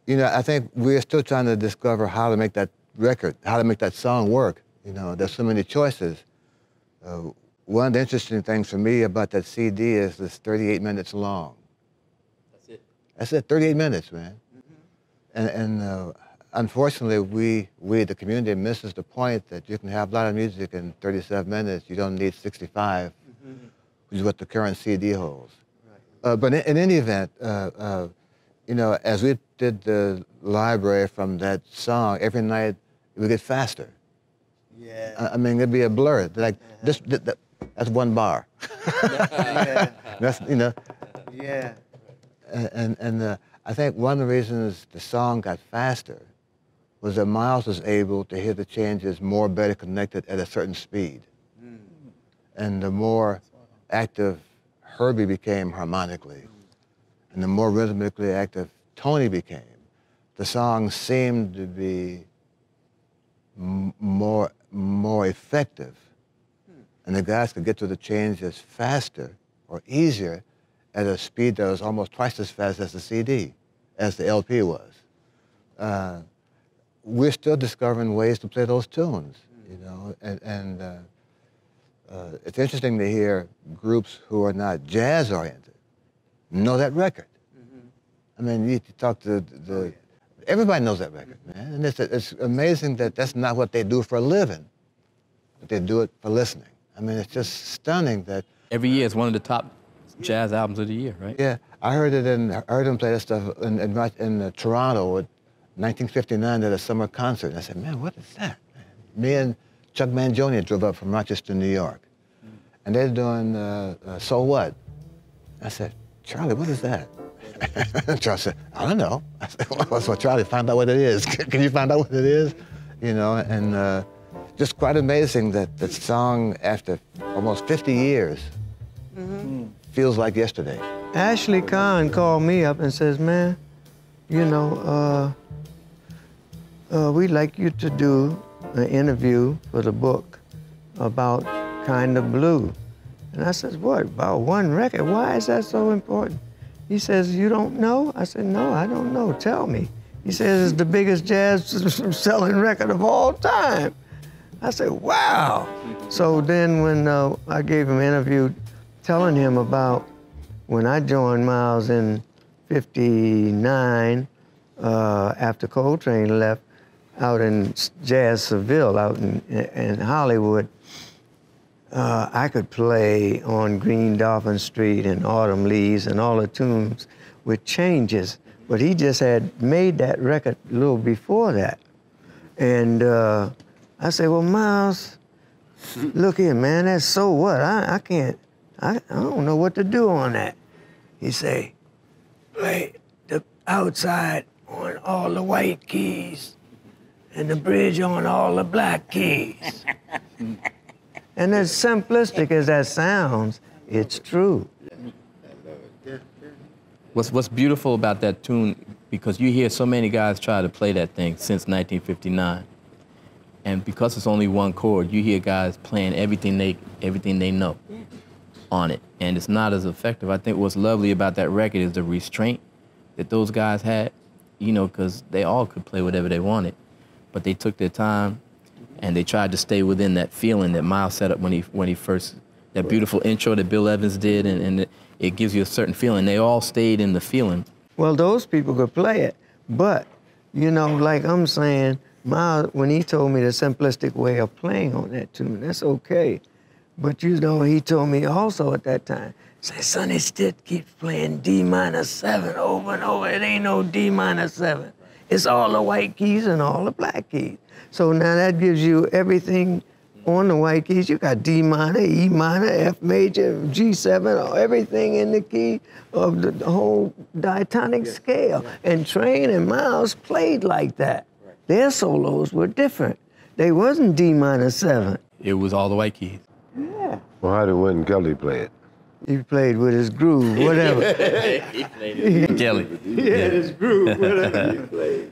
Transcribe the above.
You know, I think we're still trying to discover how to make that record, how to make that song work. You know, there's so many choices. One of the interesting things for me about that CD is it's 38 minutes long. That's it. That's it, 38 minutes, man. And unfortunately, we, the community, misses the point that you can have a lot of music in 37 minutes. You don't need 65, which is what the current CD holds. Right. But in any event, you know, as we did the library from that song, every night it would get faster. Yeah. I mean, it'd be a blur. Like that's one bar. Yeah. That's, you know. Yeah. And I think one of the reasons the song got faster was that Miles was able to hear the changes more better connected at a certain speed. And the more active Herbie became harmonically, and the more rhythmically active Tony became, the song seemed to be more effective. And the guys could get to the changes faster or easier at a speed that was almost twice as fast as the CD, as the LP was. We're still discovering ways to play those tunes, you know, and it's interesting to hear groups who are not jazz-oriented know that record. I mean, you talk to everybody knows that record, man, and it's amazing that that's not what they do for a living, but they do it for listening. I mean, it's just stunning that every year it's one of the top jazz albums of the year, right? Yeah, I heard them play that stuff in Toronto in 1959 at a summer concert. And I said, man, what is that? Man? Me and Chuck Mangione drove up from Rochester, New York. And they're doing So What? I said, Charlie, what is that? Charlie said, I don't know. I said, well, so Charlie, find out what it is. Can you find out what it is? You know, and just quite amazing that the song, after almost 50 years, feels like yesterday. Ashley Kahn called me up and says, man, you know, we'd like you to do an interview for the book about Kind of Blue. And I said, what, about one record? Why is that so important? He says, you don't know? I said, no, I don't know, tell me. He says, it's the biggest jazz selling record of all time. I said, wow. So then when I gave him an interview telling him about when I joined Miles in '59, after Coltrane left, out in Jazz Seville, out in Hollywood, I could play on Green Dolphin Street and Autumn Leaves and all the tunes with changes. But he just had made that record a little before that. And I said, well, Miles, look here, man, that's So What? I don't know what to do on that. He say, play the outside on all the white keys and the bridge on all the black keys. And as simplistic as that sounds, it's true. What's beautiful about that tune, because you hear so many guys try to play that thing since 1959, and because it's only one chord, you hear guys playing everything they know on it, and it's not as effective. I think what's lovely about that record is the restraint that those guys had, you know, because they all could play whatever they wanted, but they took their time and they tried to stay within that feeling that Miles set up when he first, that beautiful intro that Bill Evans did, and it gives you a certain feeling. They all stayed in the feeling. Well, those people could play it, but, you know, like I'm saying, Miles, when he told me the simplistic way of playing on that tune, that's okay. But, you know, he told me also at that time, say, Sonny Stitt keeps playing D-7 over and over. It ain't no D-7. It's all the white keys and all the black keys. So now that gives you everything on the white keys. You got D minor, E minor, F major, G7, everything in the key of the whole diatonic scale. And Train and Miles played like that. Their solos were different. They wasn't D-7. It was all the white keys. Yeah. Well, how did Wynton Kelly play it? He played with his groove, whatever. He played it. Kelly. He had his groove, whatever he played.